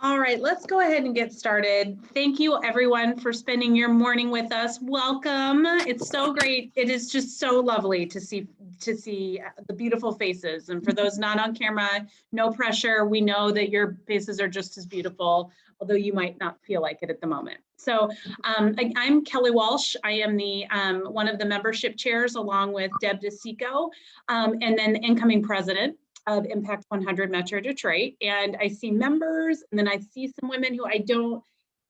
All right, let's go ahead and get started. Thank you everyone for spending your morning with us. Welcome. It's so great. It is just so lovely to see the beautiful faces. And for those not on camera, no pressure. We know that your faces are just as beautiful, although you might not feel like it at the moment. So I'm Kelly Walsh. I am the one of the membership chairs along with Deb DeSico, and then incoming president of Impact 100 Metro Detroit. And I see members, and then I see some women who I don't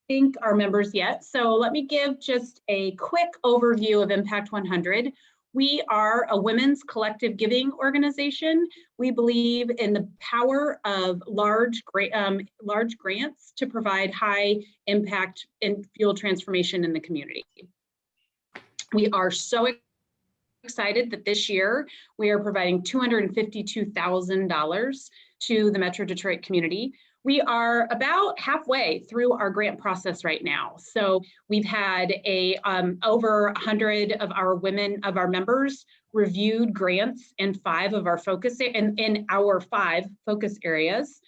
think are members yet. So let me give just a quick overview of Impact 100. We are a women's collective giving organization. We believe in the power of large grants to provide high impact and fuel transformation in the community. We are so excited that this year we are providing $252,000 to the Metro Detroit community. We are about halfway through our grant process right now. So we've had over 100 of our members reviewed grants in our focus areas.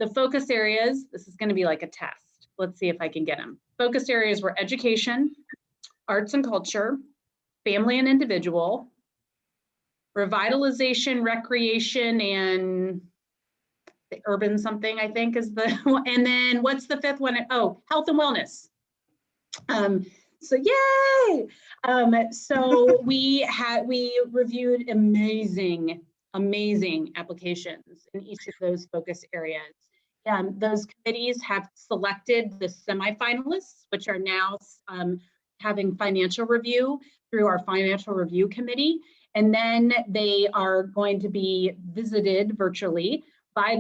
The focus areas, this is going to be like a test. Let's see if I can get them. Focus areas were education, arts and culture, family and individual, revitalization, recreation, and the urban something, I think is the one. And then what's the fifth one? Oh, health and wellness. So yay! So we reviewed amazing applications in each of those focus areas. Those committees have selected the semifinalists, which are now having financial review through our financial review committee. And then they are going to be visited virtually by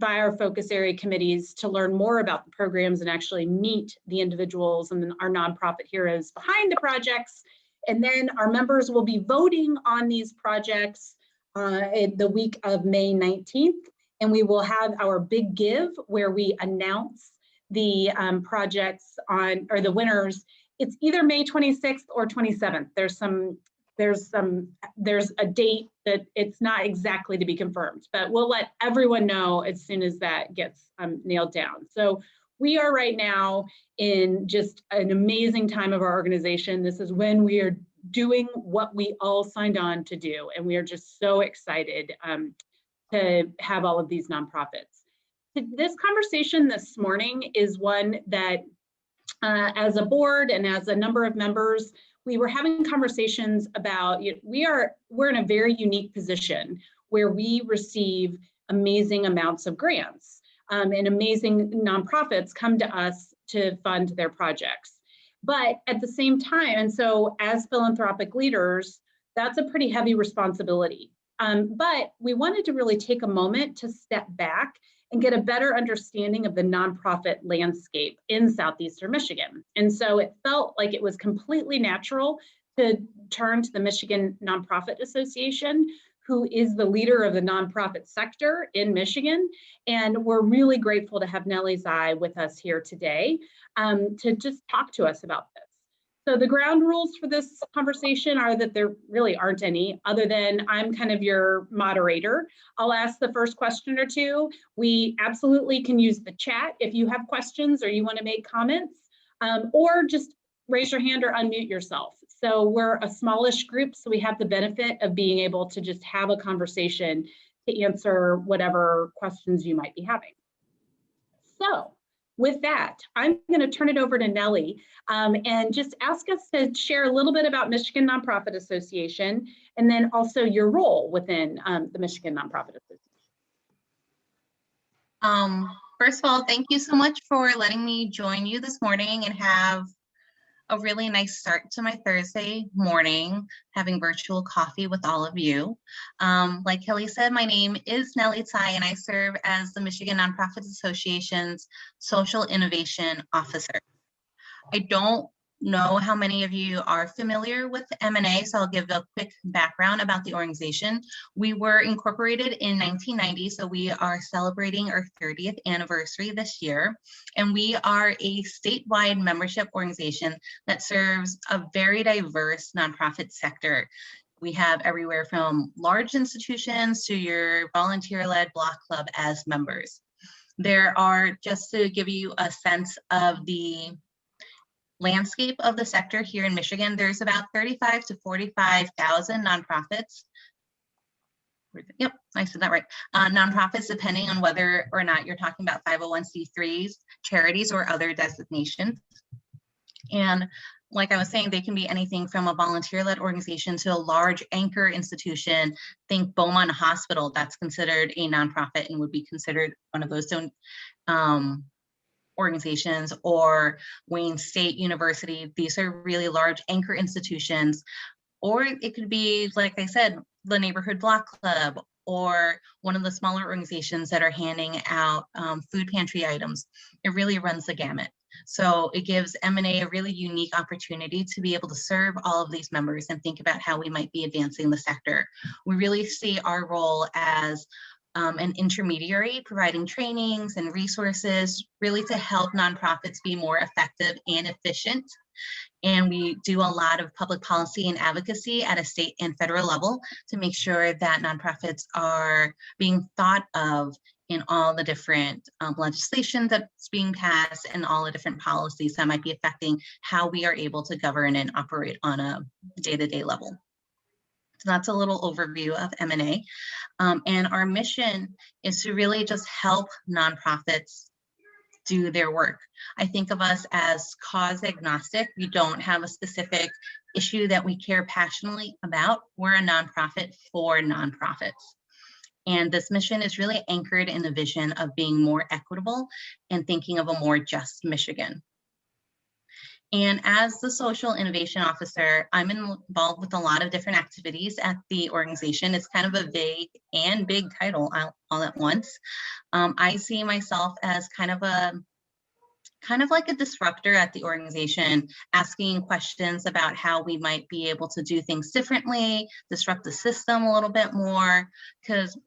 our focus area committees to learn more about the programs and actually meet the individuals and then our nonprofit heroes behind the projects. And then our members will be voting on these projects the week of May 19th. And we will have our big give where we announce the projects or the winners. It's either May 26th or 27th. There's a date that it's not exactly to be confirmed, but we'll let everyone know as soon as that gets nailed down. So we are right now in just an amazing time of our organization. This is when we are doing what we all signed on to do. And we are just so excited to have all of these nonprofits. This conversation this morning is one that as a board and as a number of members, we were having conversations about, we're in a very unique position where we receive amazing amounts of grants and amazing nonprofits come to us to fund their projects. But at the same time, and so as philanthropic leaders, that's a pretty heavy responsibility. But we wanted to really take a moment to step back and get a better understanding of the nonprofit landscape in Southeastern Michigan. And so it felt like it was completely natural to turn to the Michigan Nonprofit Association, who is the leader of the nonprofit sector in Michigan. And we're really grateful to have Nellie Tsai with us here today to just talk to us about this. So the ground rules for this conversation are that there really aren't any, other than I'm kind of your moderator. I'll ask the first question or two. We absolutely can use the chat if you have questions or you want to make comments, or just raise your hand or unmute yourself. So we're a smallish group, so we have the benefit of being able to just have a conversation to answer whatever questions you might be having. So with that, I'm going to turn it over to Nellie and just ask us to share a little bit about Michigan Nonprofit Association and then also your role within the Michigan Nonprofit Association. First of all, thank you so much for letting me join you this morning and have a really nice start to my Thursday morning, having virtual coffee with all of you. Like Kelly said, my name is Nellie Tsai, and I serve as the Michigan Nonprofit Association's Social Innovation Officer. I don't know how many of you are familiar with M&A, so I'll give a quick background about the organization. We were incorporated in 1990, so we are celebrating our 30th anniversary this year. And we are a statewide membership organization that serves a very diverse nonprofit sector. We have everywhere from large institutions to your volunteer-led block club as members. There are, just to give you a sense of the landscape of the sector here in Michigan, there's about 35 to 45,000 nonprofits. Yep, I said that right. Nonprofits, depending on whether or not you're talking about 501c3s, charities, or other designations. And like I was saying, they can be anything from a volunteer-led organization to a large anchor institution. Think Beaumont Hospital, that's considered a nonprofit and would be considered one of those organizations, or Wayne State University. These are really large anchor institutions. Or it could be, like I said, the neighborhood block club, or one of the smaller organizations that are handing out food pantry items. It really runs the gamut. So it gives M&A a really unique opportunity to be able to serve all of these members and think about how we might be advancing the sector. We really see our role as an intermediary, providing trainings and resources really to help nonprofits be more effective and efficient. And we do a lot of public policy and advocacy at a state and federal level to make sure that nonprofits are being thought of in all the different legislation that's being passed and all the different policies that might be affecting how we are able to govern and operate on a day-to-day level. So that's a little overview of M&A. And our mission is to really just help nonprofits do their work. I think of us as cause agnostic. We don't have a specific issue that we care passionately about. We're a nonprofit for nonprofits. And this mission is really anchored in the vision of being more equitable and thinking of a more just Michigan. And as the social innovation officer, I'm involved with a lot of different activities at the organization. It's kind of a vague and big title all at once. I see myself as kind of like a disruptor at the organization, asking questions about how we might be able to do things differently, disrupt the system a little bit more, because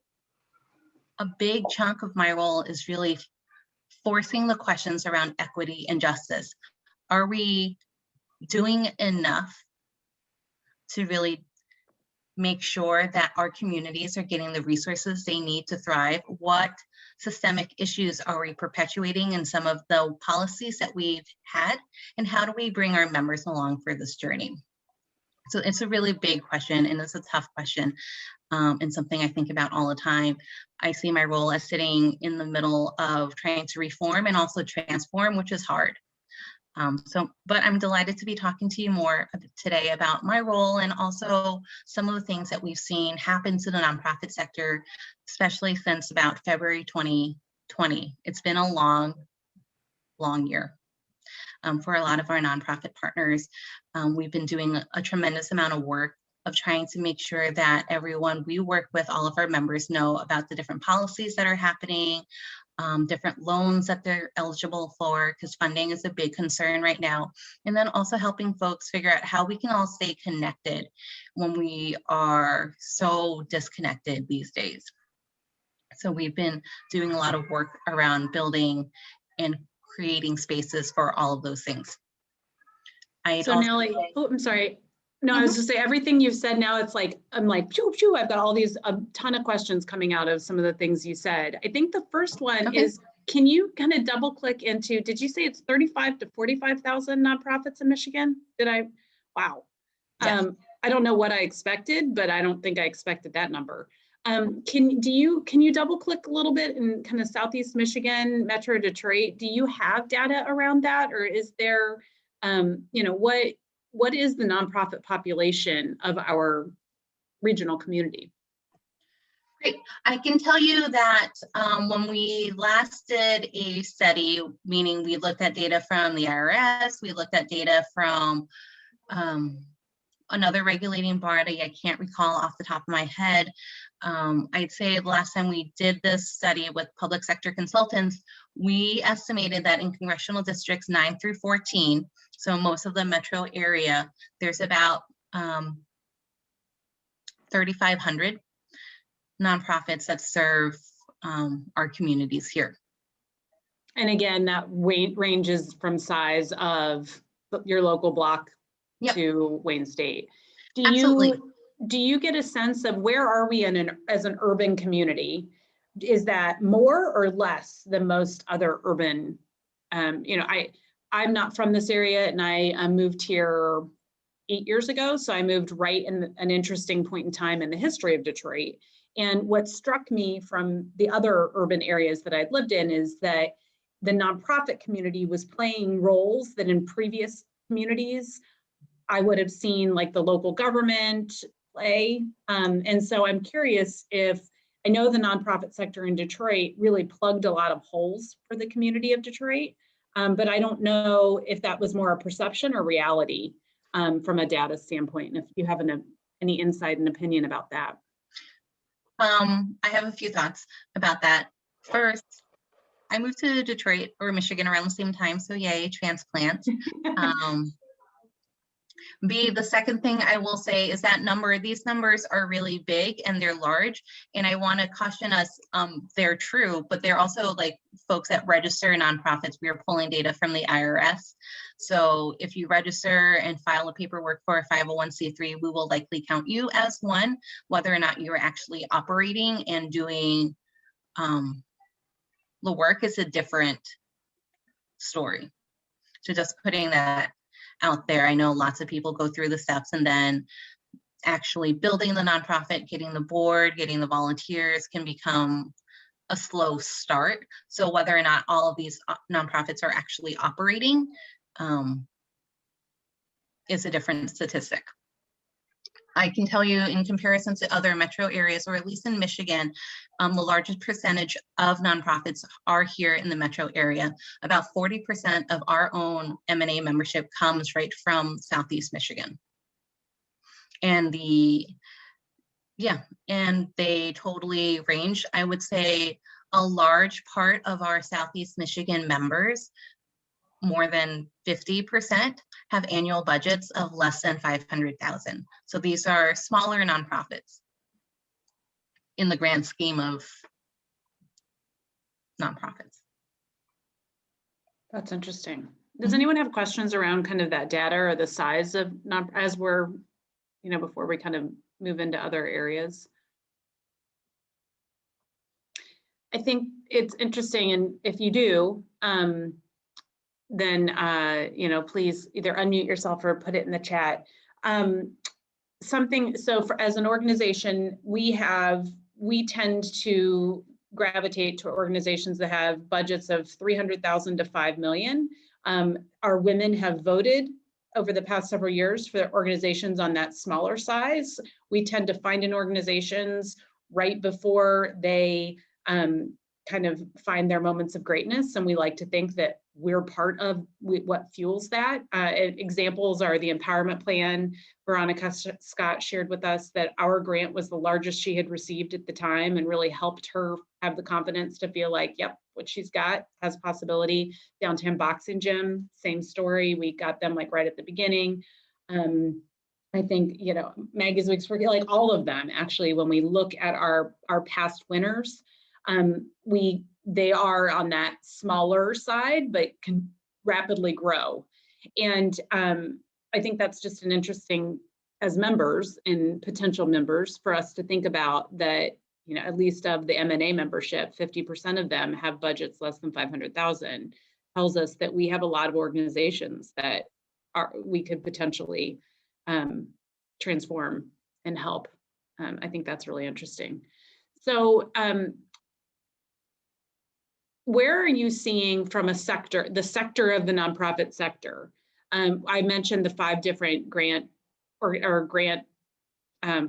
a big chunk of my role is really forcing the questions around equity and justice. Are we doing enough to really make sure that our communities are getting the resources they need to thrive? What systemic issues are we perpetuating in some of the policies that we've had? And how do we bring our members along for this journey? So it's a really big question, and it's a tough question, and something I think about all the time. I see my role as sitting in the middle of trying to reform and also transform, which is hard. But I'm delighted to be talking to you more today about my role and also some of the things that we've seen happen to the nonprofit sector, especially since about February 2020. It's been a long, long year. For a lot of our nonprofit partners, we've been doing a tremendous amount of work of trying to make sure that everyone we work with, all of our members, know about the different policies that are happening, different loans that they're eligible for, because funding is a big concern right now. And then also helping folks figure out how we can all stay connected when we are so disconnected these days. So we've been doing a lot of work around building and creating spaces for all of those things. So Nellie, oh, I'm sorry. No, I was just saying everything you've said now, it's like, I'm like, phew, phew, I've got all these, a ton of questions coming out of some of the things you said. I think the first one is, can you kind of double click into, did you say it's 35 to 45,000 nonprofits in Michigan? Wow. Yes. I don't know what I expected, but I don't think I expected that number. Can you double click a little bit in kind of Southeast Michigan, Metro Detroit? Do you have data around that, or is there, what is the nonprofit population of our regional community? Great. I can tell you that when we last did a study, meaning we looked at data from the IRS, we looked at data from another regulating body, I can't recall off the top of my head. I'd say the last time we did this study with public sector consultants, we estimated that in congressional districts 9 through 14, so most of the metro area, there's about 3,500 nonprofits that serve our communities here. And again, that ranges from size of your local block to Wayne State. Do you get a sense of where are we as an urban community is that more or less than most other urban, you know, I'm not from this area, and I moved here 8 years ago. So I moved right in an interesting point in time in the history of Detroit. And what struck me from the other urban areas that I'd lived in is that the nonprofit community was playing roles that in previous communities I would have seen like the local government play. And so I'm curious if, I know the nonprofit sector in Detroit really plugged a lot of holes for the community of Detroit, but I don't know if that was more a perception or reality from a data standpoint, and if you have any insight and opinion about that. I have a few thoughts about that. First, I moved to Detroit or Michigan around the same time, so yay, transplant. The second thing I will say is that these numbers are really big and they're large, and I want to caution us, they're true, but they're also like folks that register nonprofits. We are pulling data from the IRS. So if you register and file a paperwork for a 501c3, we will likely count you as one, whether or not you're actually operating and doing the work is a different story. So just putting that out there. I know lots of people go through the steps and then actually building the nonprofit, getting the board, getting the volunteers can become a slow start. So whether or not all of these nonprofits are actually operating is a different statistic. I can tell you in comparison to other metro areas, or at least in Michigan, the largest percentage of nonprofits are here in the metro area. About 40% of our own M&A membership comes right from Southeast Michigan. And they totally range. I would say a large part of our Southeast Michigan members, more than 50%, have annual budgets of less than 500,000. So these are smaller nonprofits in the grand scheme of nonprofits. That's interesting. Does anyone have questions around kind of that data or the size of as we're, you know, before we kind of move into other areas? I think it's interesting, and if you do, then you know, please either unmute yourself or put it in the chat. So as an organization, we tend to gravitate to organizations that have budgets of 300,000 to 5 million. Our women have voted over the past several years for organizations on that smaller size. We tend to find in organizations right before they kind of find their moments of greatness, and we like to think that we're part of what fuels that. Examples are the empowerment plan. Veronica Scott shared with us that our grant was the largest she had received at the time, and really helped her have the confidence to feel like, yep, what she's got has possibility. Downtown Boxing Gym, same story. We got them like right at the beginning. I think, you know, Maggie's Weeks for, like all of them, actually, when we look at our past winners, they are on that smaller side, but can rapidly grow. And I think that's just an interesting, as members and potential members, for us to think about that, you know, at least of the M&A membership, 50% of them have budgets less than 500,000, tells us that we have a lot of organizations that we could potentially transform and help. I think that's really interesting. So where are you seeing from the sector of the nonprofit sector? I mentioned the 5 different grant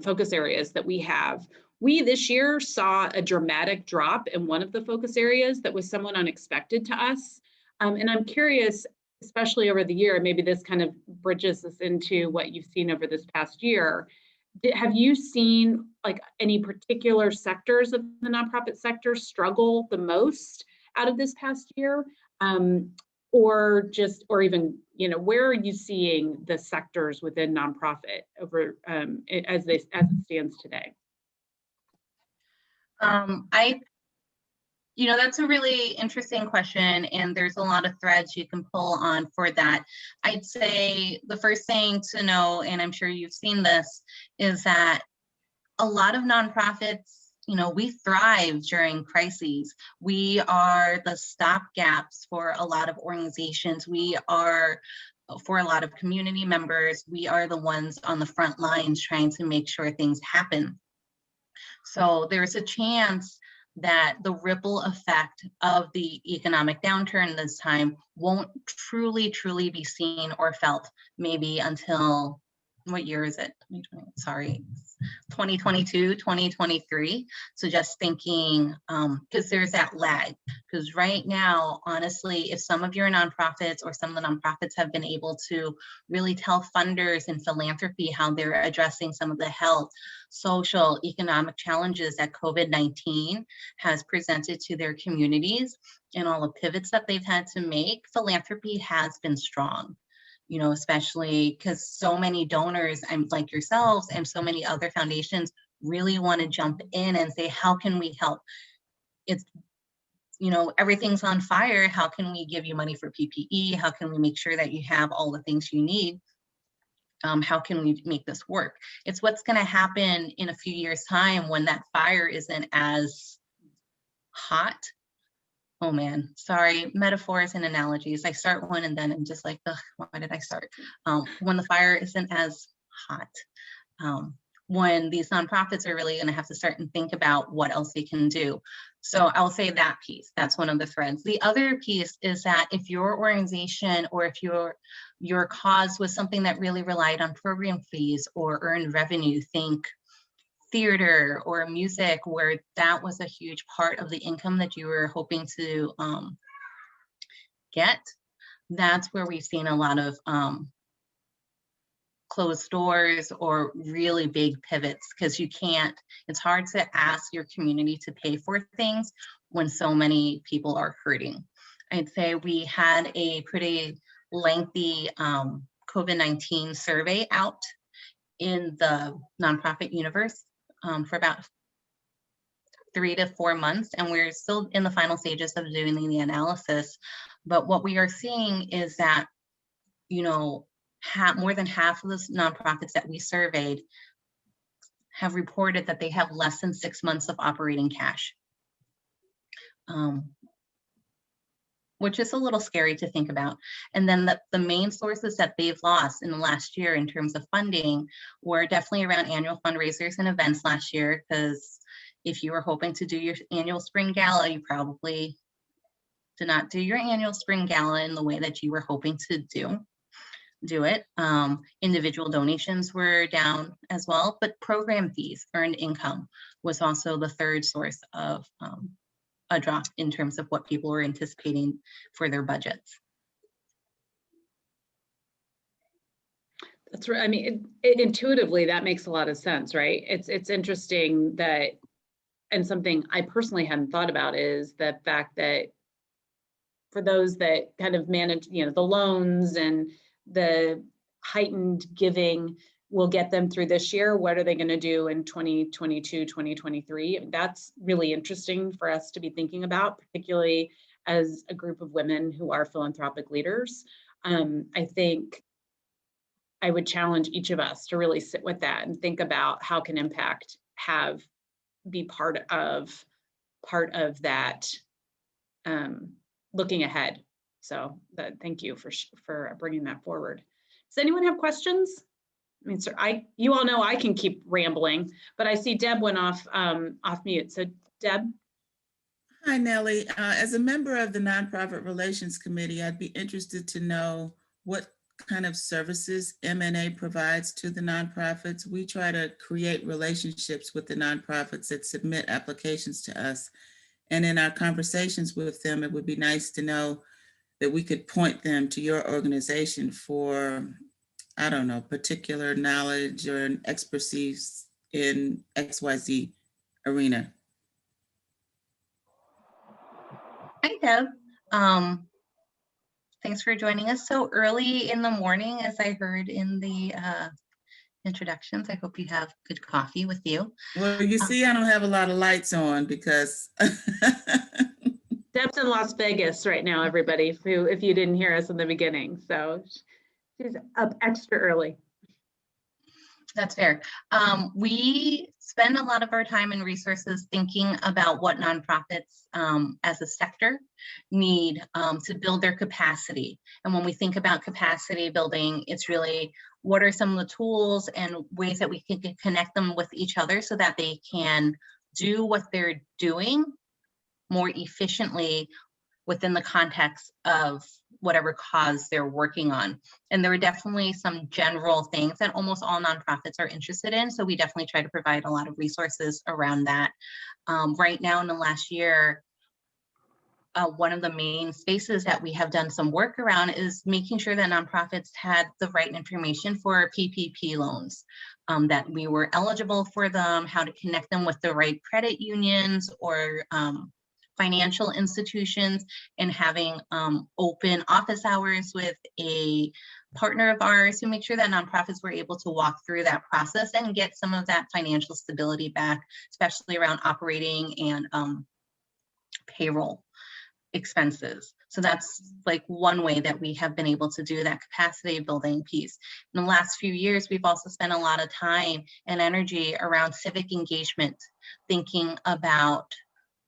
focus areas that we have. We this year saw a dramatic drop in one of the focus areas that was somewhat unexpected to us. And I'm curious, especially over the year, maybe this kind of bridges us into what you've seen over this past year. Have you seen like any particular sectors of the nonprofit sector struggle the most out of this past year? Or even, you know, where are you seeing the sectors within nonprofit over as it stands today? You know, that's a really interesting question, and there's a lot of threads you can pull on for that. I'd say the first thing to know, and I'm sure you've seen this, is that a lot of nonprofits we thrive during crises. We are the stopgaps for a lot of organizations. We are, for a lot of community members, we are the ones on the front lines trying to make sure things happen. So there's a chance that the ripple effect of the economic downturn this time won't truly be seen or felt maybe until, what year is it? 2020, 2022, 2023. So just thinking, because there's that lag. Because right now, honestly, if some of your nonprofits or some of the nonprofits have been able to really tell funders and philanthropy how they're addressing some of the health, social, economic challenges that COVID-19 has presented to their communities and all the pivots that they've had to make, philanthropy has been strong. Especially because so many donors and like yourselves and so many other foundations really want to jump in and say, how can we help? It's, everything's on fire. How can we give you money for PPE? How can we make sure that you have all the things you need? How can we make this work? It's what's going to happen in a few years' time when that fire isn't as hot. Oh man, sorry, metaphors and analogies. I start one and then I'm just like, ugh, why did I start? When the fire isn't as hot, when these nonprofits are really gonna have to start and think about what else they can do. So I'll say that piece, that's one of the threads. The other piece is that if your organization or if your cause was something that really relied on program fees or earned revenue, think theater or music, where that was a huge part of the income that you were hoping to get, that's where we've seen a lot of closed doors or really big pivots, because it's hard to ask your community to pay for things when so many people are hurting. I'd say we had a pretty lengthy COVID-19 survey out in the nonprofit universe for about 3 to 4 months, and we're still in the final stages of doing the analysis. But what we are seeing is that, more than half of the nonprofits that we surveyed have reported that they have less than 6 months of operating cash, which is a little scary to think about. And then the main sources that they've lost in the last year in terms of funding were definitely around annual fundraisers and events last year, because if you were hoping to do your annual spring gala, you probably did not do your annual spring gala in the way that you were hoping to do it. Individual donations were down as well, but program fees, earned income, was also the third source of a drop in terms of what people were anticipating for their budgets. That's right. I mean, it intuitively, that makes a lot of sense, right? It's interesting that, and something I personally hadn't thought about is the fact that for those that kind of manage, the loans and the heightened giving will get them through this year. What are they going to do in 2022, 2023? That's really interesting for us to be thinking about, particularly as a group of women who are philanthropic leaders. I think I would challenge each of us to really sit with that and think about how can impact be part of that looking ahead. So thank you for bringing that forward. Does anyone have questions? I mean, sir, you all know I can keep rambling, but I see Deb went off mute. So Deb. Hi, Nellie. As a member of the Nonprofit Relations Committee, I'd be interested to know what kind of services M&A provides to the nonprofits. We try to create relationships with the nonprofits that submit applications to us. And in our conversations with them, it would be nice to know that we could point them to your organization for, I don't know, particular knowledge or expertise in XYZ arena. Hi, Deb. Thanks for joining us so early in the morning, as I heard in the introductions. I hope you have good coffee with you. Well, you see, I don't have a lot of lights on because Deb's in Las Vegas right now, everybody, if you didn't hear us in the beginning. So she's up extra early. That's fair. We spend a lot of our time and resources thinking about what nonprofits as a sector need to build their capacity. And when we think about capacity building, it's really what are some of the tools and ways that we can connect them with each other so that they can do what they're doing more efficiently within the context of whatever cause they're working on. And there are definitely some general things that almost all nonprofits are interested in. So we definitely try to provide a lot of resources around that. Right now in the last year, one of the main spaces that we have done some work around is making sure that nonprofits had the right information for PPP loans, that we were eligible for them, how to connect them with the right credit unions or financial institutions, and having open office hours with a partner of ours to make sure that nonprofits were able to walk through that process and get some of that financial stability back, especially around operating and payroll expenses. So that's like one way that we have been able to do that capacity building piece. In the last few years, we've also spent a lot of time and energy around civic engagement, thinking about,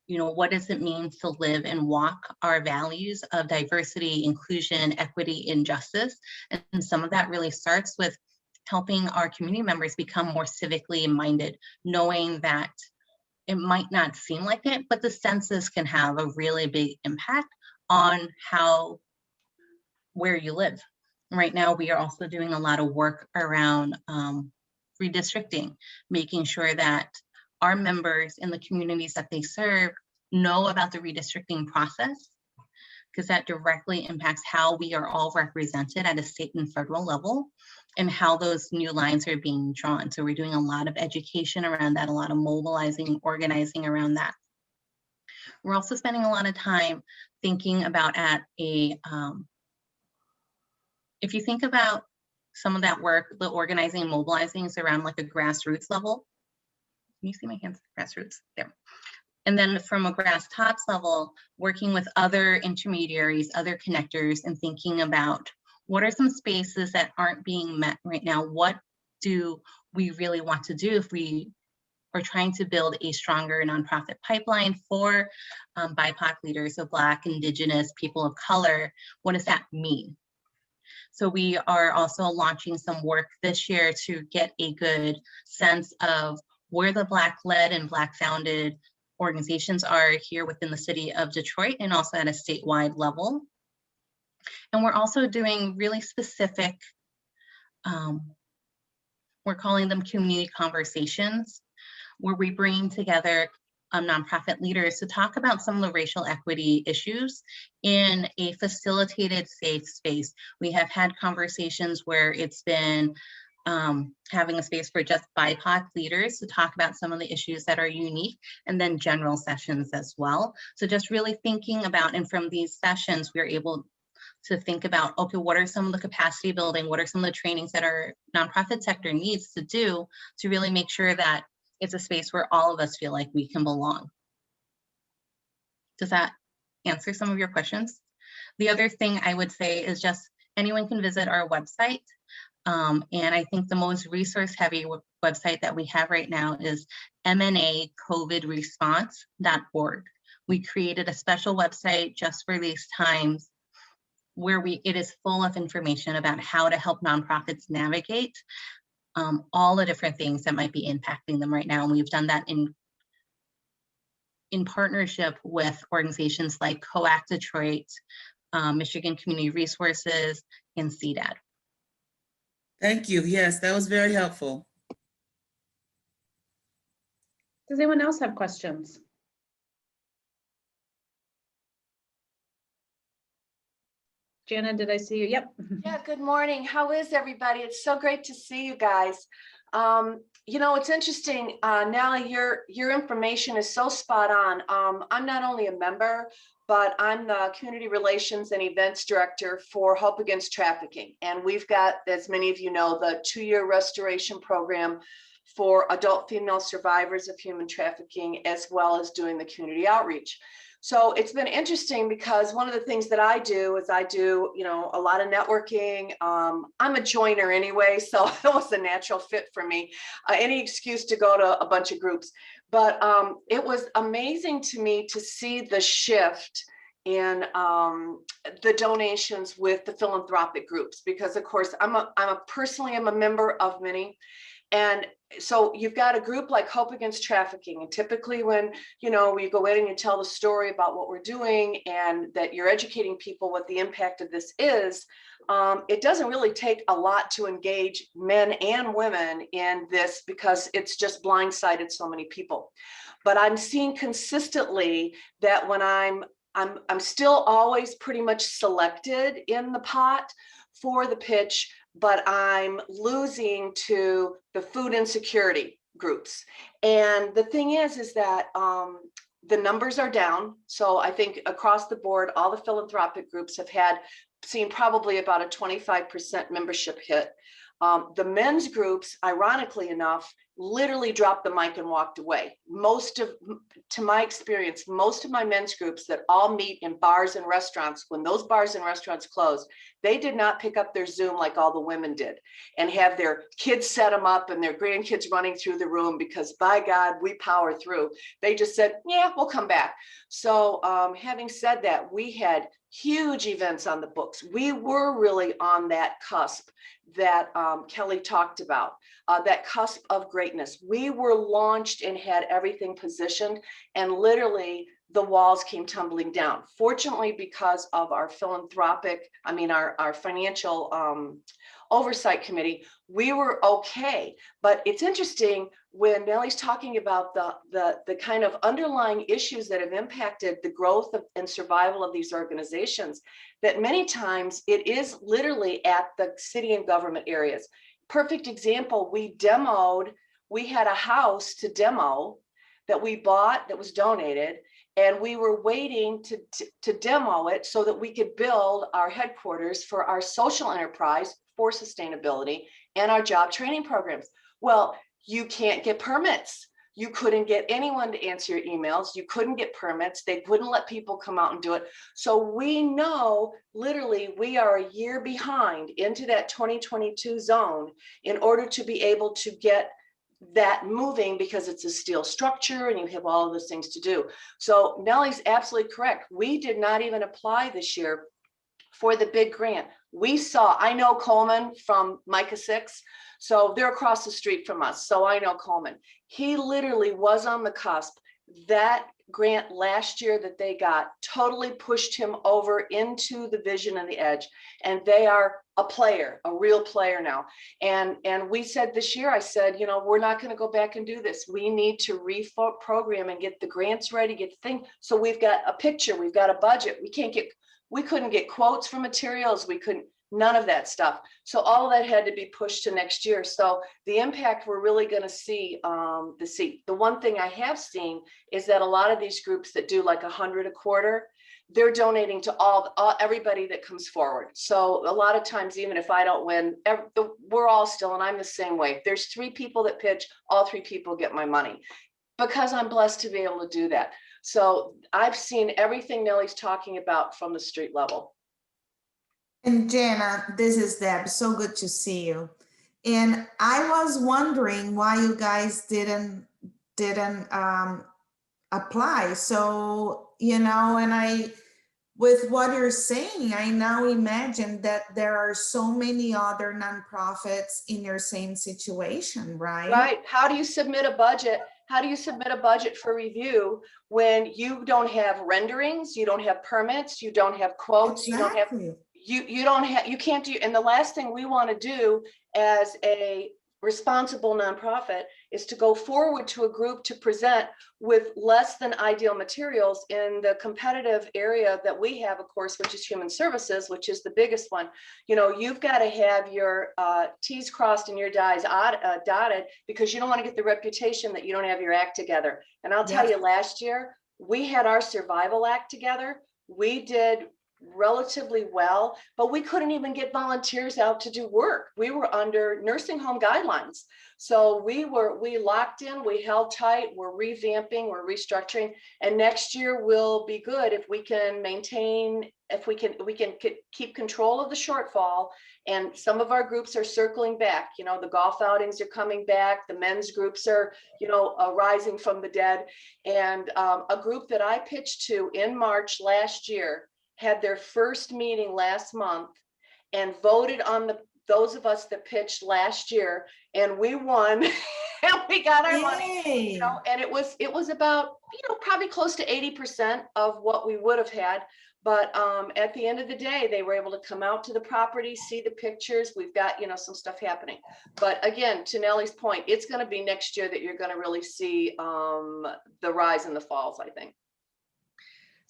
you know, what does it mean to live and walk our values of diversity, inclusion, equity, and justice? And some of that really starts with helping our community members become more civically minded, knowing that it might not seem like it, but the census can have a really big impact on where you live. Right now, we are also doing a lot of work around redistricting, making sure that our members in the communities that they serve know about the redistricting process, because that directly impacts how we are all represented at a state and federal level and how those new lines are being drawn. So we're doing a lot of education around that, a lot of mobilizing, organizing around that. We're also spending a lot of time thinking about if you think about some of that work, the organizing and mobilizing is around like a grassroots level. Can you see my hands? Grassroots, there. And then from a grass tops level, working with other intermediaries, other connectors, and thinking about what are some spaces that aren't being met right now? What do we really want to do if we are trying to build a stronger nonprofit pipeline for BIPOC leaders, so Black, Indigenous, people of color? What does that mean? So we are also launching some work this year to get a good sense of where the Black-led and Black-founded organizations are here within the city of Detroit and also at a statewide level. And we're also doing really specific, we're calling them community conversations, where we bring together nonprofit leaders to talk about some of the racial equity issues in a facilitated, safe space. We have had conversations where it's been having a space for just BIPOC leaders to talk about some of the issues that are unique, and then general sessions as well. So just really thinking about, and from these sessions, we're able to think about, okay, what are some of the capacity building, what are some of the trainings that our nonprofit sector needs to do to really make sure that it's a space where all of us feel like we can belong. Does that answer some of your questions? The other thing I would say is just anyone can visit our website. And I think the most resource-heavy website that we have right now is mnacovidresponse.org. We created a special website just for these times where it is full of information about how to help nonprofits navigate all the different things that might be impacting them right now. And we've done that in partnership with organizations like COAC Detroit, Michigan Community Resources, and CDAD. Thank you. Yes, that was very helpful. Does anyone else have questions? Jana, did I see you? Yep. Yeah, good morning. How is everybody? It's so great to see you guys. You know, it's interesting, Nellie, your information is so spot on. I'm not only a member, but I'm the Community Relations and Events Director for Hope Against Trafficking. And we've got, as many of you know, the 2-year restoration program for adult female survivors of human trafficking, as well as doing the community outreach. So it's been interesting because one of the things that I do is I do, you know, a lot of networking. I'm a joiner anyway, so it was a natural fit for me. Any excuse to go to a bunch of groups. But it was amazing to me to see the shift in the donations with the philanthropic groups, because of course personally I'm a member of many. And so you've got a group like Hope Against Trafficking, and typically when, you know, we go in and you tell the story about what we're doing and that you're educating people what the impact of this is, it doesn't really take a lot to engage men and women in this, because it's just blindsided so many people. But I'm seeing consistently that when I'm still always pretty much selected in the pot for the pitch, but I'm losing to the food insecurity groups. And the thing is that the numbers are down. So I think across the board, all the philanthropic groups have seen probably about a 25% membership hit. The men's groups, ironically enough, literally dropped the mic and walked away. To my experience, most of my men's groups that all meet in bars and restaurants, when those bars and restaurants closed, they did not pick up their Zoom like all the women did and have their kids set them up and their grandkids running through the room, because by God, we power through. They just said, yeah, we'll come back. So having said that, we had huge events on the books. We were really on that cusp that Kelly talked about, that cusp of greatness. We were launched and had everything positioned, and literally the walls came tumbling down. Fortunately, because of our our financial oversight committee, we were okay. But it's interesting when Nellie's talking about the kind of underlying issues that have impacted the growth and survival of these organizations, that many times it is literally at the city and government areas. Perfect example, we had a house to demo that we bought that was donated, and we were waiting to demo it so that we could build our headquarters for our social enterprise for sustainability and our job training programs. Well, you can't get permits. You couldn't get anyone to answer your emails. You couldn't get permits. They wouldn't let people come out and do it. So we know literally we are a year behind into that 2022 zone in order to be able to get that moving, because it's a steel structure and you have all of those things to do. So Nellie's absolutely correct. We did not even apply this year for the big grant. I know Coleman from Micah 6, so they're across the street from us. So I know Coleman. He literally was on the cusp. That grant last year that they got totally pushed him over into the vision and the edge. And they are a real player now. And we said this year, I said, you know, we're not going to go back and do this. We need to reprogram and get the grants ready, get the thing. So we've got a picture, we've got a budget. We couldn't get quotes for materials. None of that stuff. So all of that had to be pushed to next year. So the impact we're really going to see, the one thing I have seen is that a lot of these groups that do like 100 a quarter, they're donating to everybody that comes forward. So a lot of times, even if I don't win, we're all still, and I'm the same way. If there's 3 people that pitch, all 3 people get my money, because I'm blessed to be able to do that. So I've seen everything Nellie's talking about from the street level. And Jana, this is Deb. So good to see you. And I was wondering why you guys didn't apply. So, you know, and with what you're saying, I now imagine that there are so many other nonprofits in your same situation, right? Right. How do you submit a budget? How do you submit a budget for review when you don't have renderings, you don't have permits, you don't have quotes, Exactly. you can't do, and the last thing we want to do as a responsible nonprofit is to go forward to a group to present with less than ideal materials in the competitive area that we have, of course, which is human services, which is the biggest one. You know, you've got to have your T's crossed and your I's dotted, because you don't want to get the reputation that you don't have your act together. And I'll tell you, last year we had our survival act together. We did relatively well, but we couldn't even get volunteers out to do work. We were under nursing home guidelines. So we locked in, we held tight, we're revamping, we're restructuring, and next year will be good if we can maintain, if we can keep control of the shortfall. And some of our groups are circling back. You know, the golf outings are coming back, the men's groups are, you know, rising from the dead. And a group that I pitched to in March last year had their first meeting last month and voted on those of us that pitched last year, and we won and we got our money. Yay. You know, and it was about, you know, probably close to 80% of what we would have had. But at the end of the day, they were able to come out to the property, see the pictures. We've got, you know, some stuff happening. But again, to Nellie's point, it's going to be next year that you're going to really see the rise and the falls, I think.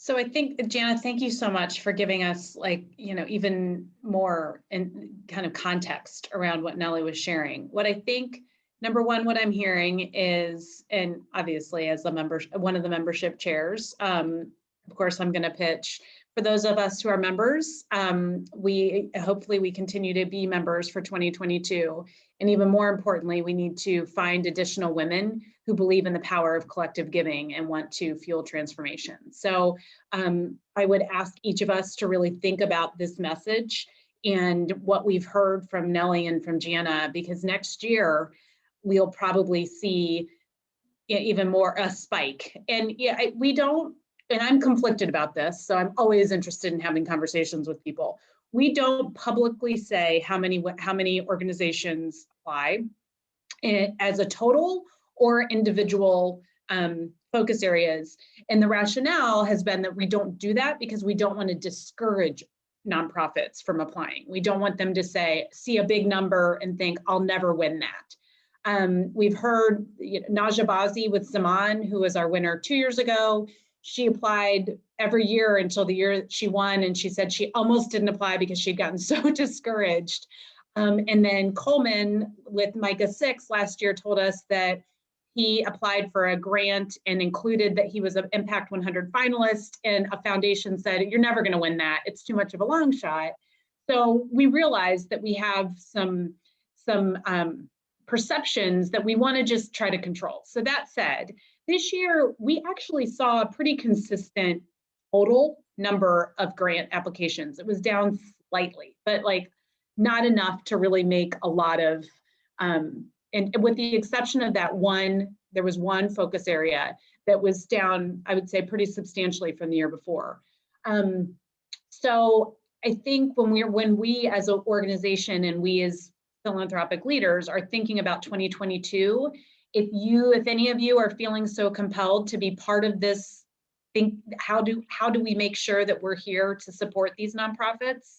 So I think, Jana, thank you so much for giving us, like, you know, even more in kind of context around what Nellie was sharing. What I think, number one, what I'm hearing is, and obviously as a member, one of the membership chairs, of course, I'm going to pitch for those of us who are members. Hopefully we continue to be members for 2022. And even more importantly, we need to find additional women who believe in the power of collective giving and want to fuel transformation. So I would ask each of us to really think about this message and what we've heard from Nellie and from Jana, because next year we'll probably see even more a spike. And yeah, and I'm conflicted about this, so I'm always interested in having conversations with people. We don't publicly say how many organizations apply as a total or individual focus areas. And the rationale has been that we don't do that because we don't want to discourage nonprofits from applying. We don't want them to see a big number and think, I'll never win that. We've heard Naja Bazi with Zaman, who was our winner 2 years ago. She applied every year until the year she won, and she said she almost didn't apply because she'd gotten so discouraged. And then Coleman with Micah 6 last year told us that he applied for a grant and included that he was an Impact 100 finalist, and a foundation said, you're never going to win that. It's too much of a long shot. So we realized that we have some perceptions that we want to just try to control. So that said, this year, we actually saw a pretty consistent total number of grant applications. It was down slightly, but like not enough to really make a lot of, and with the exception of that one, there was one focus area that was down, I would say, pretty substantially from the year before. So I think when we as an organization and we as philanthropic leaders are thinking about 2022, if any of you are feeling so compelled to be part of this, think how do we make sure that we're here to support these nonprofits?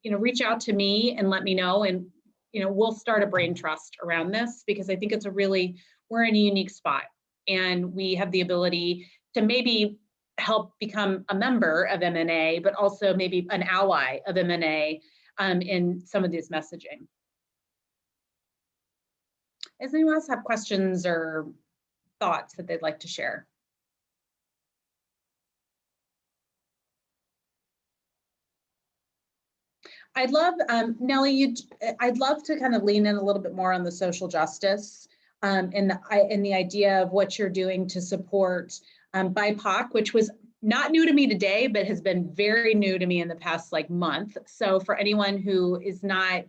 Reach out to me and let me know, and we'll start a brain trust around this, because I think we're in a unique spot, and we have the ability to maybe help become a member of MNA, but also maybe an ally of MNA in some of this messaging. Does anyone else have questions or thoughts that they'd like to share? I'd love, Nellie, I'd love to kind of lean in a little bit more on the social justice and the idea of what you're doing to support BIPOC, which was not new to me today, but has been very new to me in the past month. So for anyone who is not,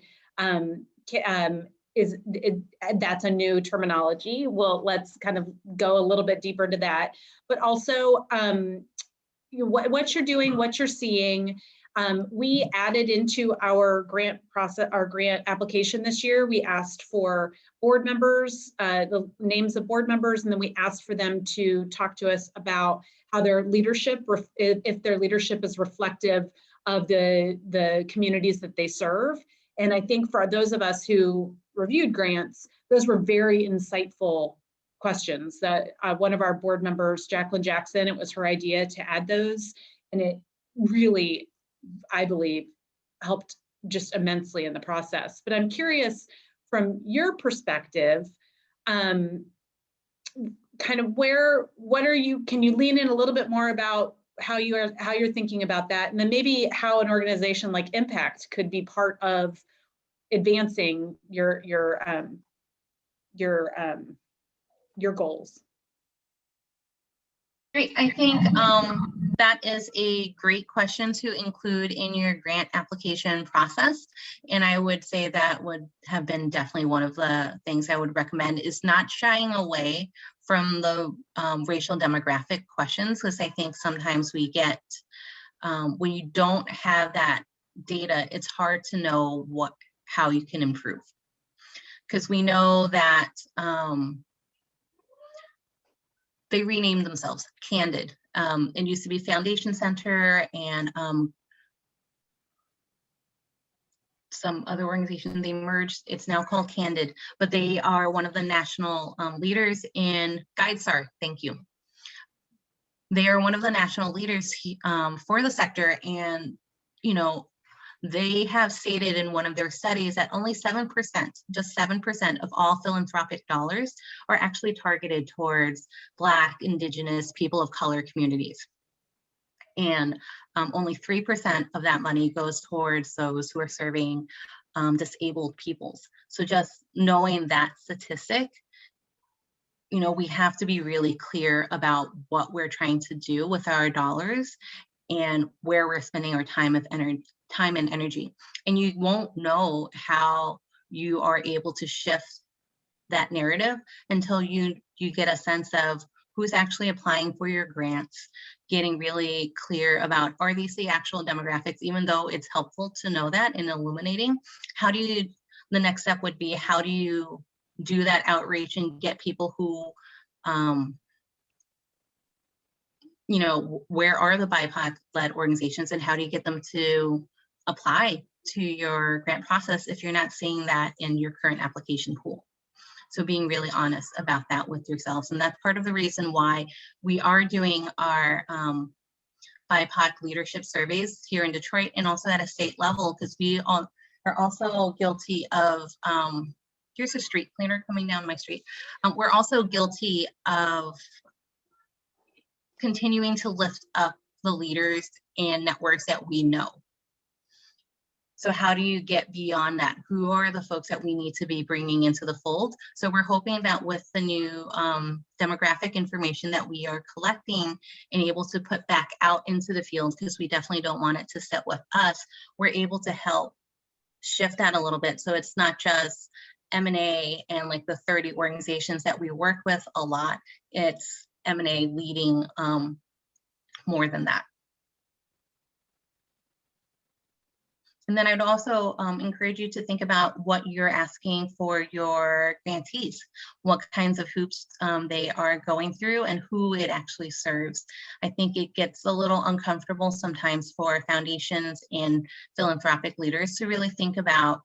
that's a new terminology. Well, let's kind of go a little bit deeper into that, but also what you're doing, what you're seeing. We added into our grant process, our grant application this year, we asked for board members, the names of board members, and then we asked for them to talk to us about how their leadership, if their leadership is reflective of the communities that they serve. And I think for those of us who reviewed grants, those were very insightful questions. That one of our board members, Jacqueline Jackson, it was her idea to add those, and it really, I believe, helped just immensely in the process. But I'm curious, from your perspective, kind of can you lean in a little bit more about how you're thinking about that, and then maybe how an organization like Impact could be part of advancing your goals. Great. I think that is a great question to include in your grant application process. And I would say that would have been definitely one of the things I would recommend, is not shying away from the racial demographic questions, because I think sometimes we get, when you don't have that data, it's hard to know how you can improve. Because we know that they renamed themselves Candid. It used to be Foundation Center and some other organization, they merged. It's now called Candid, but they are one of the national leaders in GuideStar. Thank you. They are one of the national leaders for the sector, and they have stated in one of their studies that only 7%, just 7% of all philanthropic dollars are actually targeted towards Black, Indigenous, people of color communities. And only 3% of that money goes towards those who are serving disabled peoples. So just knowing that statistic, we have to be really clear about what we're trying to do with our dollars and where we're spending our time and energy. And you won't know how you are able to shift that narrative until you get a sense of who's actually applying for your grants, getting really clear about, are these the actual demographics, even though it's helpful to know that and illuminating. The next step would be, how do you do that outreach and get people who, where are the BIPOC-led organizations, and how do you get them to apply to your grant process if you're not seeing that in your current application pool? So being really honest about that with yourselves. And that's part of the reason why we are doing our BIPOC leadership surveys here in Detroit and also at a state level, because we all are also guilty of, here's a street cleaner coming down my street. We're also guilty of continuing to lift up the leaders and networks that we know. So how do you get beyond that? Who are the folks that we need to be bringing into the fold? So we're hoping that with the new demographic information that we are collecting and able to put back out into the field, because we definitely don't want it to sit with us, we're able to help shift that a little bit. So it's not just M&A and like the 30 organizations that we work with a lot. It's M&A leading more than that. And then I'd also encourage you to think about what you're asking for your grantees, what kinds of hoops they are going through and who it actually serves. I think it gets a little uncomfortable sometimes for foundations and philanthropic leaders to really think about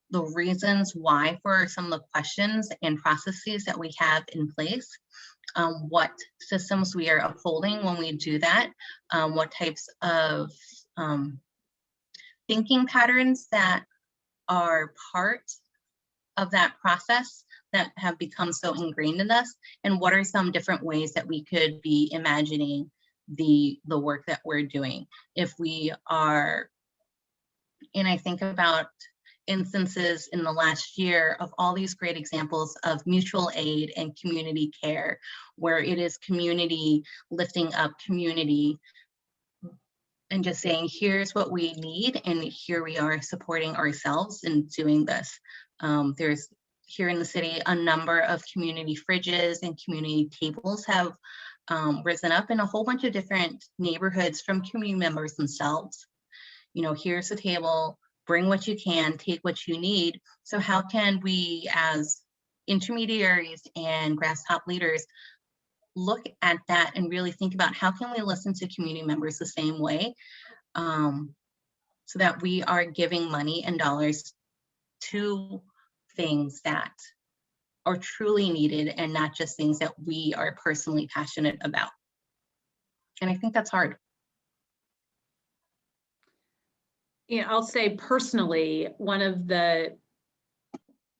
the reasons why for some of the questions and processes that we have in place, what systems we are upholding when we do that, what types of thinking patterns that are part of that process that have become so ingrained in us, and what are some different ways that we could be imagining the work that we're doing. If we are, and I think about instances in the last year of all these great examples of mutual aid and community care, where it is community lifting up community and just saying, here's what we need, and here we are supporting ourselves in doing this. There's here in the city, a number of community fridges and community tables have risen up in a whole bunch of different neighborhoods from community members themselves. Here's the table, bring what you can, take what you need. So how can we as intermediaries and grass top leaders look at that and really think about how can we listen to community members the same way, so that we are giving money and dollars to things that are truly needed and not just things that we are personally passionate about. And I think that's hard. Yeah, I'll say personally, one of the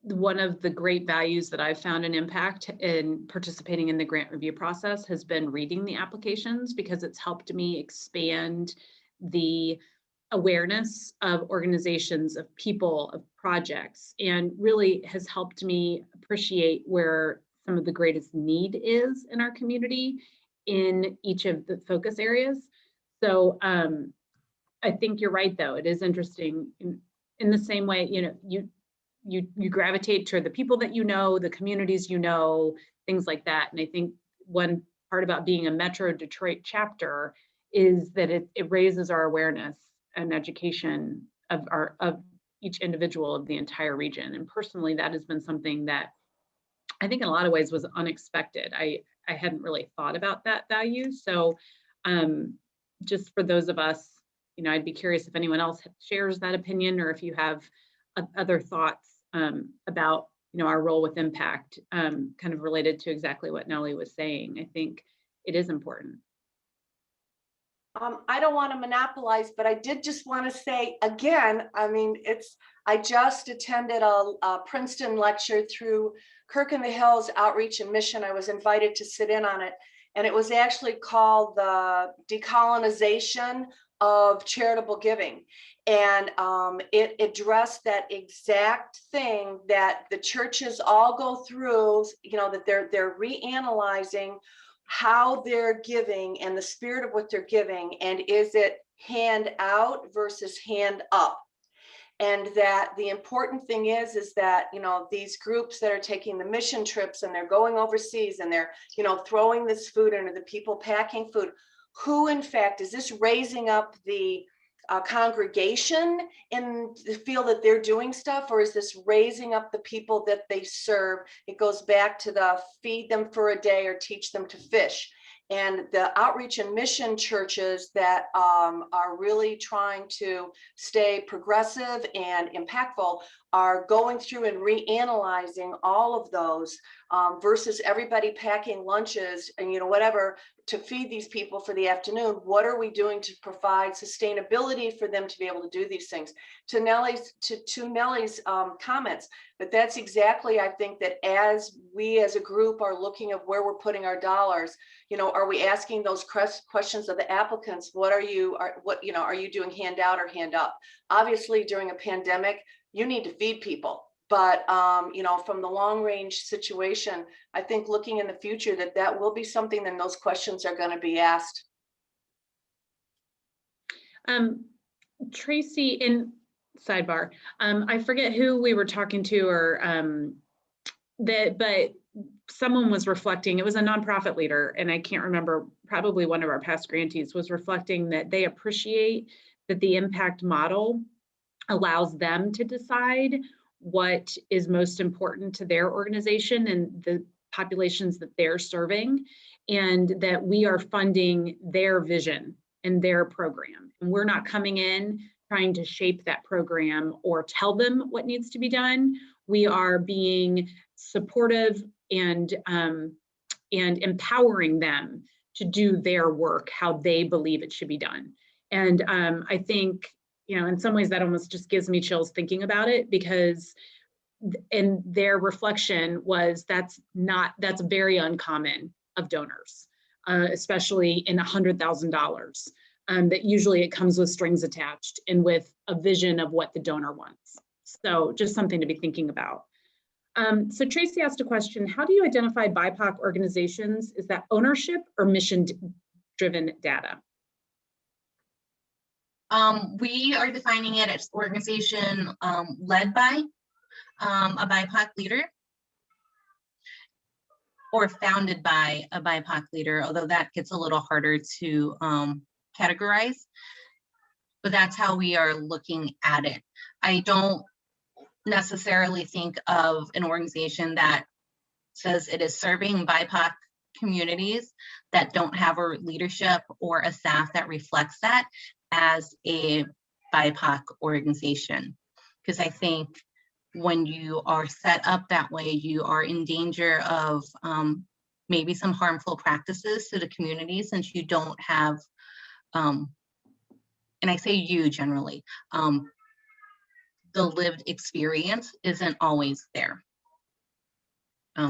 one of the great values that I've found an impact in participating in the grant review process has been reading the applications, because it's helped me expand the awareness of organizations, of people, of projects, and really has helped me appreciate where some of the greatest need is in our community in each of the focus areas. So I think you're right, though. It is interesting in the same way, you know, you gravitate to the people that you know, the communities you know, things like that. And I think one part about being a Metro Detroit chapter is that it raises our awareness and education of each individual of the entire region. And personally, that has been something that I think in a lot of ways was unexpected. I hadn't really thought about that value. So just for those of us, you know, I'd be curious if anyone else shares that opinion, or if you have other thoughts about, you know, our role with impact, kind of related to exactly what Nellie was saying. I think it is important. I don't want to monopolize, but I did just want to say again, I mean, I just attended a Princeton lecture through Kirk in the Hills Outreach and Mission. I was invited to sit in on it, and it was actually called the Decolonization of Charitable Giving. And it addressed that exact thing that the churches all go through, you know, that they're reanalyzing how they're giving and the spirit of what they're giving, and is it hand out versus hand up. And that the important thing is that, you know, these groups that are taking the mission trips and they're going overseas and they're, you know, throwing this food into the people packing food, who in fact is this raising up the congregation in the feel that they're doing stuff, or is this raising up the people that they serve? It goes back to the feed them for a day or teach them to fish. And the outreach and mission churches that are really trying to stay progressive and impactful are going through and reanalyzing all of those versus everybody packing lunches and, you know, whatever to feed these people for the afternoon. What are we doing to provide sustainability for them to be able to do these things? To Nellie's comments, but that's exactly, I think, that as we as a group are looking at where we're putting our dollars, you know, are we asking those questions of the applicants? Are you doing hand out or hand up? Obviously, during a pandemic, you need to feed people. But, you know, from the long range situation, I think looking in the future that will be something that those questions are going to be asked. Tracy, in sidebar, I forget who we were talking to, or but someone was reflecting, it was a nonprofit leader, and I can't remember, probably one of our past grantees was reflecting that they appreciate that the impact model allows them to decide what is most important to their organization and the populations that they're serving, and that we are funding their vision and their program. And we're not coming in trying to shape that program or tell them what needs to be done. We are being supportive and empowering them to do their work how they believe it should be done. And I think, you know, in some ways that almost just gives me chills thinking about it, because in their reflection was that's very uncommon of donors, especially in $100,000. That usually it comes with strings attached and with a vision of what the donor wants. So just something to be thinking about. So Tracy asked a question: how do you identify BIPOC organizations? Is that ownership or mission-driven data? We are defining it as organization led by a BIPOC leader or founded by a BIPOC leader, although that gets a little harder to categorize, but that's how we are looking at it. I don't necessarily think of an organization that says it is serving BIPOC communities that don't have a leadership or a staff that reflects that as a BIPOC organization. Because I think when you are set up that way, you are in danger of maybe some harmful practices to the community, since you don't have, and I say you generally, the lived experience isn't always there.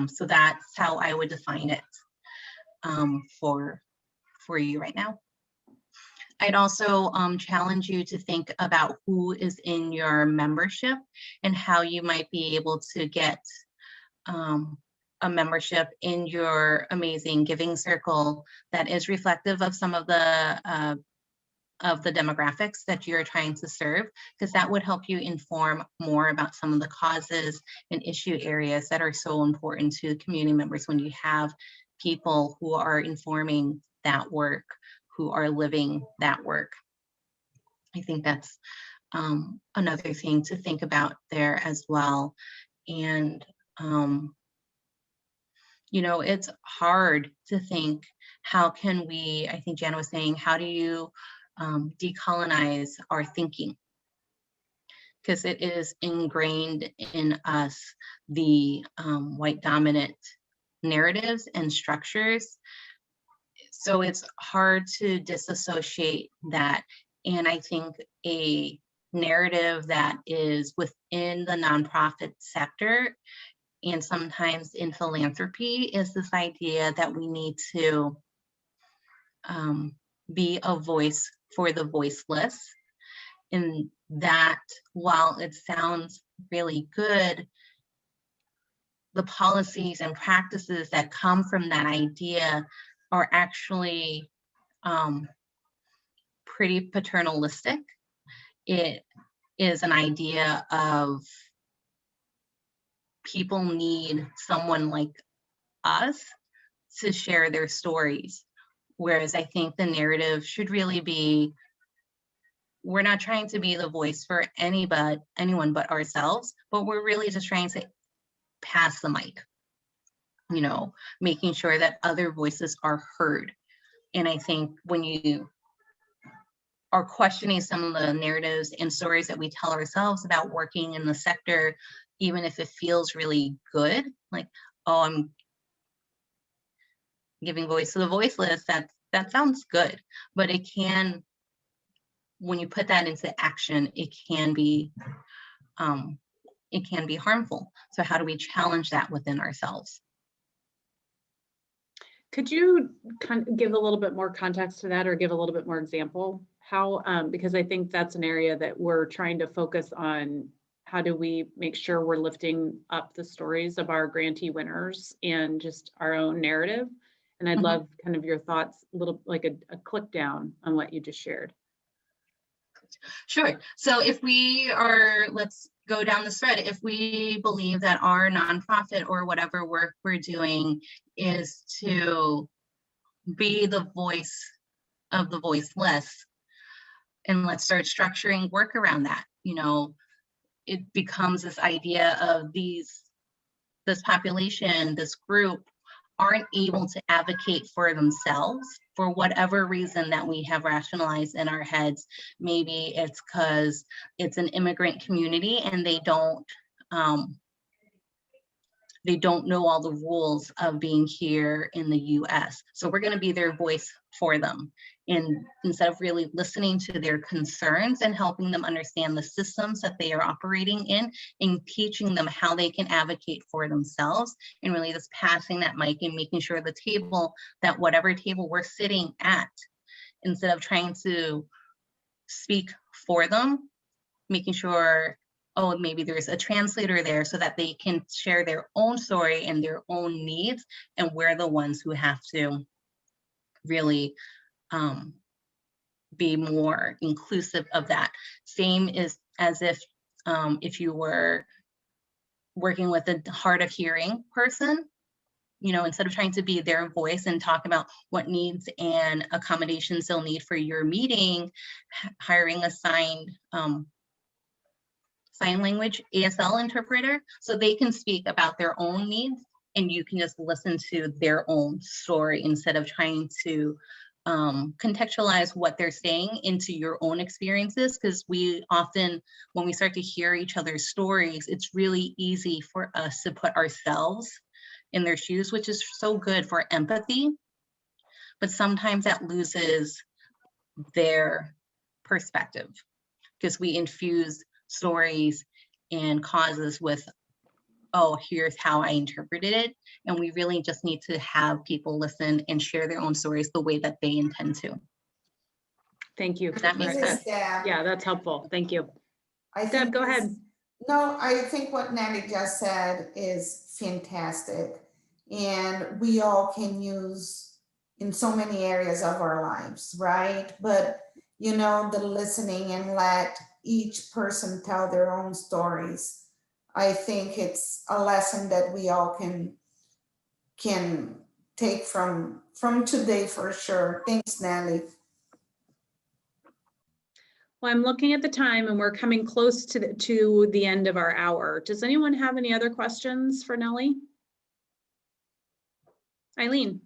So that's how I would define it for you right now. I'd also challenge you to think about who is in your membership and how you might be able to get a membership in your amazing giving circle that is reflective of some of the demographics that you're trying to serve, because that would help you inform more about some of the causes and issue areas that are so important to community members when you have people who are informing that work, who are living that work. I think that's another thing to think about there as well. And you know, it's hard to think, how can we, I think Jana was saying, how do you decolonize our thinking? Because it is ingrained in us, the white dominant narratives and structures. So it's hard to disassociate that. And I think a narrative that is within the nonprofit sector and sometimes in philanthropy is this idea that we need to be a voice for the voiceless. And that, while it sounds really good, the policies and practices that come from that idea are actually pretty paternalistic. It is an idea of people need someone like us to share their stories. Whereas I think the narrative should really be, we're not trying to be the voice for anyone but ourselves, but we're really just trying to pass the mic, you know, making sure that other voices are heard. And I think when you are questioning some of the narratives and stories that we tell ourselves about working in the sector, even if it feels really good, like, oh, I'm giving voice to the voiceless, that sounds good, but it can, when you put that into action, it can be harmful. So how do we challenge that within ourselves? Could you kind of give a little bit more context to that, or give a little bit more example? How, because I think that's an area that we're trying to focus on. How do we make sure we're lifting up the stories of our grantee winners and just our own narrative? And I'd love kind of your thoughts, a little like a click down on what you just shared. Sure. So if we are, let's go down this thread. If we believe that our nonprofit or whatever work we're doing is to be the voice of the voiceless, and let's start structuring work around that. You know, it becomes this idea of this population, this group aren't able to advocate for themselves for whatever reason that we have rationalized in our heads. Maybe it's because it's an immigrant community and they don't know all the rules of being here in the US. So we're going to be their voice for them. And instead of really listening to their concerns and helping them understand the systems that they are operating in and teaching them how they can advocate for themselves, and really just passing that mic and making sure the table, that whatever table we're sitting at, instead of trying to speak for them, making sure, oh, maybe there's a translator there so that they can share their own story and their own needs, and we're the ones who have to really be more inclusive of that. Same is as if you were working with a hard of hearing person, you know, instead of trying to be their voice and talk about what needs and accommodations they'll need for your meeting, hiring a sign language ASL interpreter so they can speak about their own needs and you can just listen to their own story instead of trying to contextualize what they're saying into your own experiences. Because we often, when we start to hear each other's stories, it's really easy for us to put ourselves in their shoes, which is so good for empathy. But sometimes that loses their perspective because we infuse stories and causes with, oh, here's how I interpreted it. And we really just need to have people listen and share their own stories the way that they intend to. Thank you. Does that make This is sense? Deb. Yeah, that's helpful. Thank you. I Deb, think go this- ahead. No, I think what Nellie just said is fantastic. And we all can use in so many areas of our lives, right? But, you know, the listening and let each person tell their own stories. I think it's a lesson that we all can take from today for sure. Thanks, Nellie. Well, I'm looking at the time and we're coming close to the end of our hour. Does anyone have any other questions for Nellie? Eileen?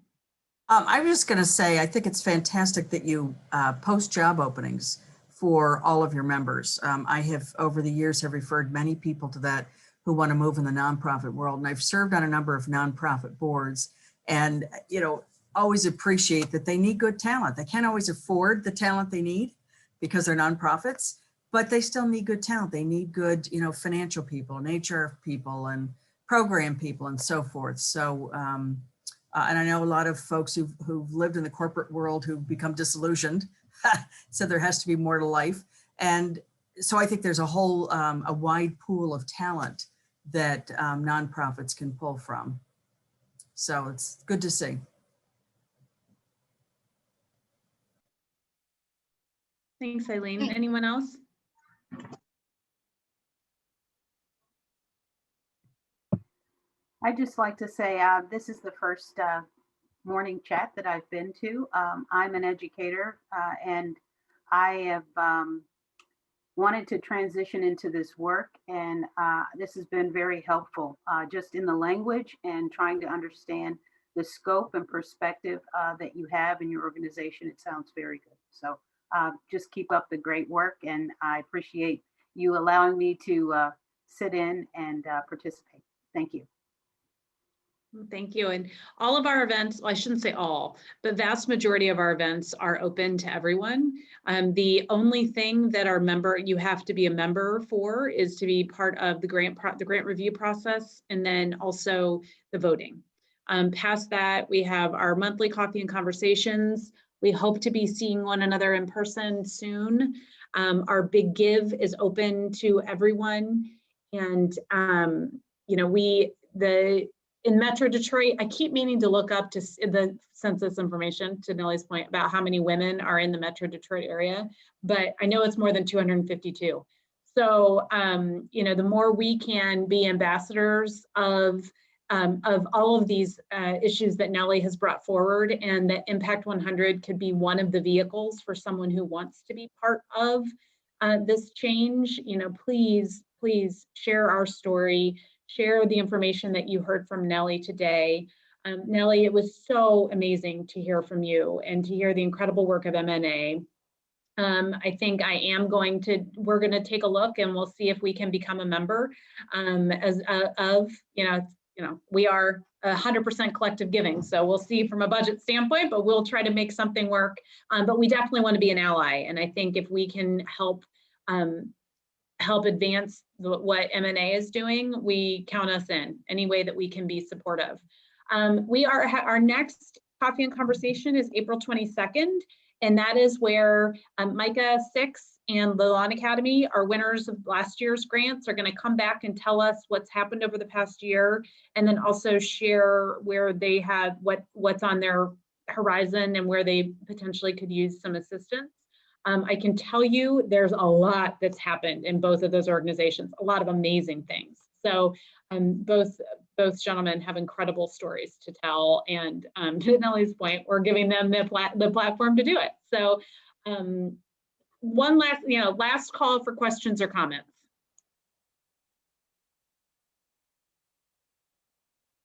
I was just going to say, I think it's fantastic that you post job openings for all of your members. I have, over the years, have referred many people to that who want to move in the nonprofit world. And I've served on a number of nonprofit boards and, you know, always appreciate that they need good talent. They can't always afford the talent they need because they're nonprofits, but they still need good talent. They need good, you know, financial people and HR people and program people and so forth. So, and I know a lot of folks who've lived in the corporate world who've become disillusioned. So there has to be more to life. And so I think there's a whole, a wide pool of talent that nonprofits can pull from. So it's good to see. Thanks, Eileen. Anyone else? I'd just like to say this is the first morning chat that I've been to. I'm an educator and I have wanted to transition into this work, and this has been very helpful just in the language and trying to understand the scope and perspective that you have in your organization. It sounds very good. So just keep up the great work, and I appreciate you allowing me to sit in and participate. Thank you. Thank you. And all of our events, well, I shouldn't say all, but vast majority of our events are open to everyone. The only thing that you have to be a member for is to be part of the grant review process, and then also the voting. Past that, we have our monthly coffee and conversations. We hope to be seeing one another in person soon. Our big give is open to everyone. And, you know, in Metro Detroit, I keep meaning to look up to the census information, to Nellie's point, about how many women are in the Metro Detroit area, but I know it's more than 252. So, you know, the more we can be ambassadors of all of these issues that Nellie has brought forward, and that Impact 100 could be one of the vehicles for someone who wants to be part of this change, you know, please share our story. Share the information that you heard from Nellie today. Nellie, it was so amazing to hear from you and to hear the incredible work of MNA. I think we're going to take a look and we'll see if we can become a member we are 100% collective giving. So we'll see from a budget standpoint, but we'll try to make something work. But we definitely want to be an ally. And I think if we can help advance what MNA is doing, we count us in any way that we can be supportive. Our next coffee and conversation is April 22nd, and that is where Micah 6 and the Lawn Academy, our winners of last year's grants, are going to come back and tell us what's happened over the past year, and then also share where they have what's on their horizon and where they potentially could use some assistance. I can tell you there's a lot that's happened in both of those organizations, a lot of amazing things. So both gentlemen have incredible stories to tell, and to Nellie's point, we're giving them the platform to do it. So one last call for questions or comments.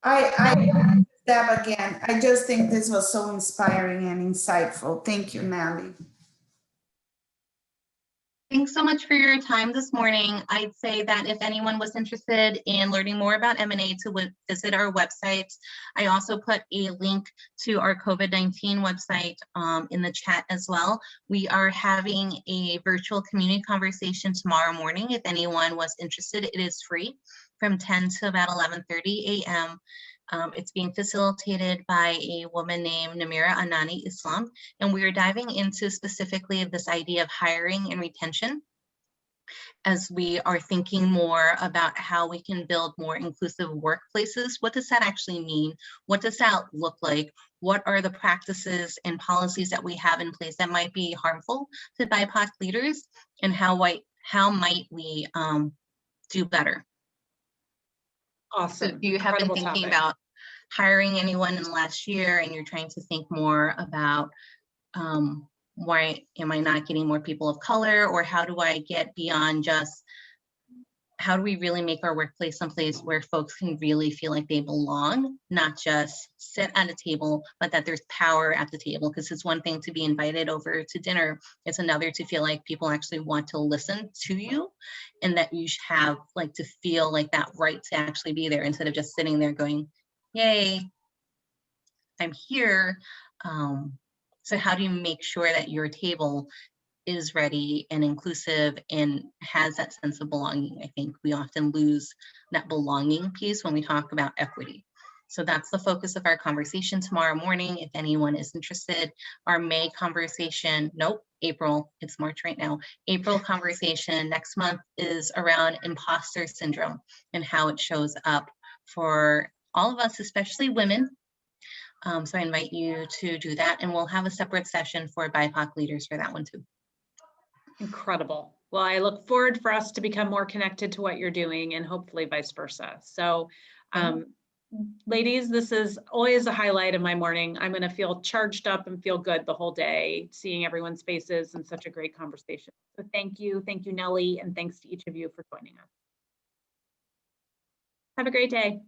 I Deb again. I just think this was so inspiring and insightful. Thank you, Nellie. Thanks so much for your time this morning. I'd say that if anyone was interested in learning more about M&A to visit our website. I also put a link to our COVID-19 website in the chat as well. We are having a virtual community conversation tomorrow morning. If anyone was interested, it is free from 10 to about 11:30 a.m. It's being facilitated by a woman named Namira Anani Islam, and we are diving into specifically this idea of hiring and retention as we are thinking more about how we can build more inclusive workplaces. What does that actually mean? What does that look like? What are the practices and policies that we have in place that might be harmful to BIPOC leaders, and how might we do better? So Awesome. if you have been Incredible thinking topic. about hiring anyone in the last year and you're trying to think more about why am I not getting more people of color, or how do I get beyond just, how do we really make our workplace someplace where folks can really feel like they belong, not just sit at a table, but that there's power at the table? Because it's one thing to be invited over to dinner, it's another to feel like people actually want to listen to you, and that you should have like to feel like that right to actually be there, instead of just sitting there going, yay, I'm here. So how do you make sure that your table is ready and inclusive and has that sense of belonging? I think we often lose that belonging piece when we talk about equity. So that's the focus of our conversation tomorrow morning. If anyone is interested, our May conversation, nope, April, it's March right now. April conversation next month is around imposter syndrome and how it shows up for all of us, especially women. So I invite you to do that, and we'll have a separate session for BIPOC leaders for that one too. Incredible. Well, I look forward for us to become more connected to what you're doing, and hopefully vice versa. So ladies, this is always a highlight of my morning. I'm going to feel charged up and feel good the whole day, seeing everyone's faces and such a great conversation. So thank you, Nellie, and thanks to each of you for joining us. Have a great day.